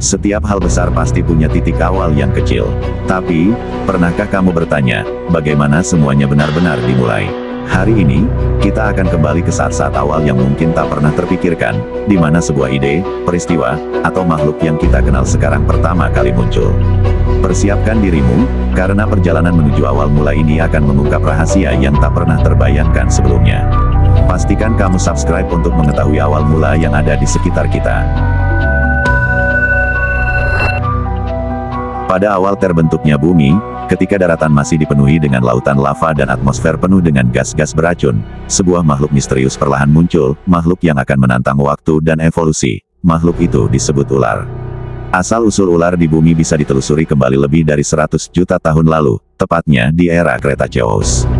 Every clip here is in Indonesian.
Setiap hal besar pasti punya titik awal yang kecil. Tapi, pernahkah kamu bertanya, bagaimana semuanya benar-benar dimulai? Hari ini, kita akan kembali ke saat-saat awal yang mungkin tak pernah terpikirkan, di mana sebuah ide, peristiwa, atau makhluk yang kita kenal sekarang pertama kali muncul. Persiapkan dirimu, karena perjalanan menuju awal mula ini akan mengungkap rahasia yang tak pernah terbayangkan sebelumnya. Pastikan kamu subscribe untuk mengetahui awal mula yang ada di sekitar kita. Pada awal terbentuknya bumi, ketika daratan masih dipenuhi dengan lautan lava dan atmosfer penuh dengan gas-gas beracun, sebuah makhluk misterius perlahan muncul, makhluk yang akan menantang waktu dan evolusi. Makhluk itu disebut ular. Asal-usul ular di bumi bisa ditelusuri kembali lebih dari 100 juta tahun lalu, tepatnya di era Cretaceous.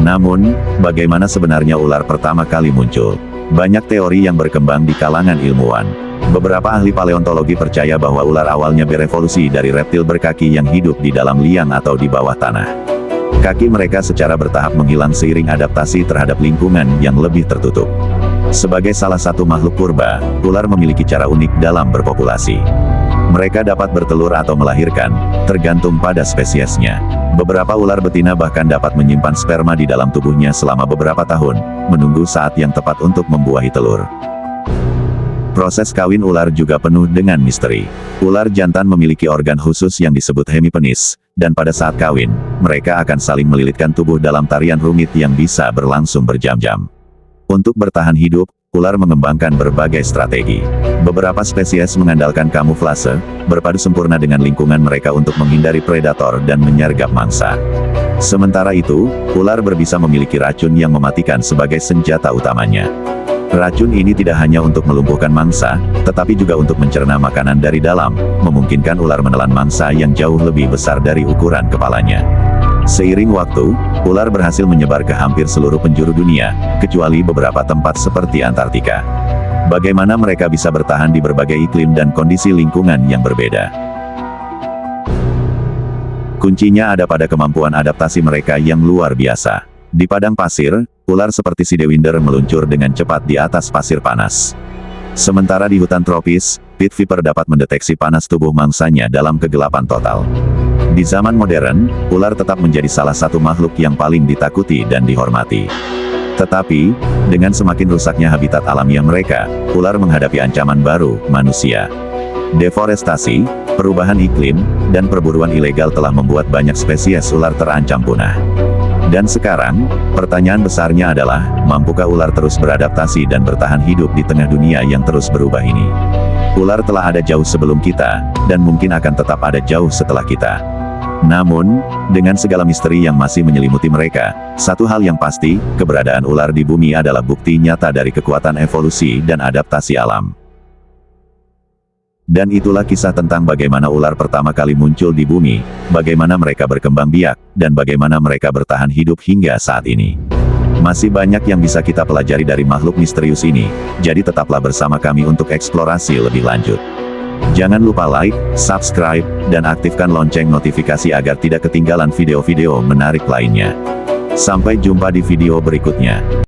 Namun, bagaimana sebenarnya ular pertama kali muncul? Banyak teori yang berkembang di kalangan ilmuwan. Beberapa ahli paleontologi percaya bahwa ular awalnya berevolusi dari reptil berkaki yang hidup di dalam liang atau di bawah tanah. Kaki mereka secara bertahap menghilang seiring adaptasi terhadap lingkungan yang lebih tertutup. Sebagai salah satu makhluk purba, ular memiliki cara unik dalam berpopulasi. Mereka dapat bertelur atau melahirkan, tergantung pada spesiesnya. Beberapa ular betina bahkan dapat menyimpan sperma di dalam tubuhnya selama beberapa tahun, menunggu saat yang tepat untuk membuahi telur. Proses kawin ular juga penuh dengan misteri. Ular jantan memiliki organ khusus yang disebut hemipenis, dan pada saat kawin, mereka akan saling melilitkan tubuh dalam tarian rumit yang bisa berlangsung berjam-jam. Untuk bertahan hidup, ular mengembangkan berbagai strategi. Beberapa spesies mengandalkan kamuflase, berpadu sempurna dengan lingkungan mereka untuk menghindari predator dan menyergap mangsa. Sementara itu, ular berbisa memiliki racun yang mematikan sebagai senjata utamanya. Racun ini tidak hanya untuk melumpuhkan mangsa, tetapi juga untuk mencerna makanan dari dalam, memungkinkan ular menelan mangsa yang jauh lebih besar dari ukuran kepalanya. Seiring waktu, ular berhasil menyebar ke hampir seluruh penjuru dunia, kecuali beberapa tempat seperti Antartika. Bagaimana mereka bisa bertahan di berbagai iklim dan kondisi lingkungan yang berbeda? Kuncinya ada pada kemampuan adaptasi mereka yang luar biasa. Di padang pasir, ular seperti Sidewinder meluncur dengan cepat di atas pasir panas. Sementara di hutan tropis, pit viper dapat mendeteksi panas tubuh mangsanya dalam kegelapan total. Di zaman modern, ular tetap menjadi salah satu makhluk yang paling ditakuti dan dihormati. Tetapi, dengan semakin rusaknya habitat alamiah mereka, ular menghadapi ancaman baru, manusia. Deforestasi, perubahan iklim, dan perburuan ilegal telah membuat banyak spesies ular terancam punah. Dan sekarang, pertanyaan besarnya adalah, mampukah ular terus beradaptasi dan bertahan hidup di tengah dunia yang terus berubah ini? Ular telah ada jauh sebelum kita, dan mungkin akan tetap ada jauh setelah kita. Namun, dengan segala misteri yang masih menyelimuti mereka, satu hal yang pasti, keberadaan ular di bumi adalah bukti nyata dari kekuatan evolusi dan adaptasi alam. Dan itulah kisah tentang bagaimana ular pertama kali muncul di bumi, bagaimana mereka berkembang biak, dan bagaimana mereka bertahan hidup hingga saat ini. Masih banyak yang bisa kita pelajari dari makhluk misterius ini, jadi tetaplah bersama kami untuk eksplorasi lebih lanjut. Jangan lupa like, subscribe, dan aktifkan lonceng notifikasi agar tidak ketinggalan video-video menarik lainnya. Sampai jumpa di video berikutnya.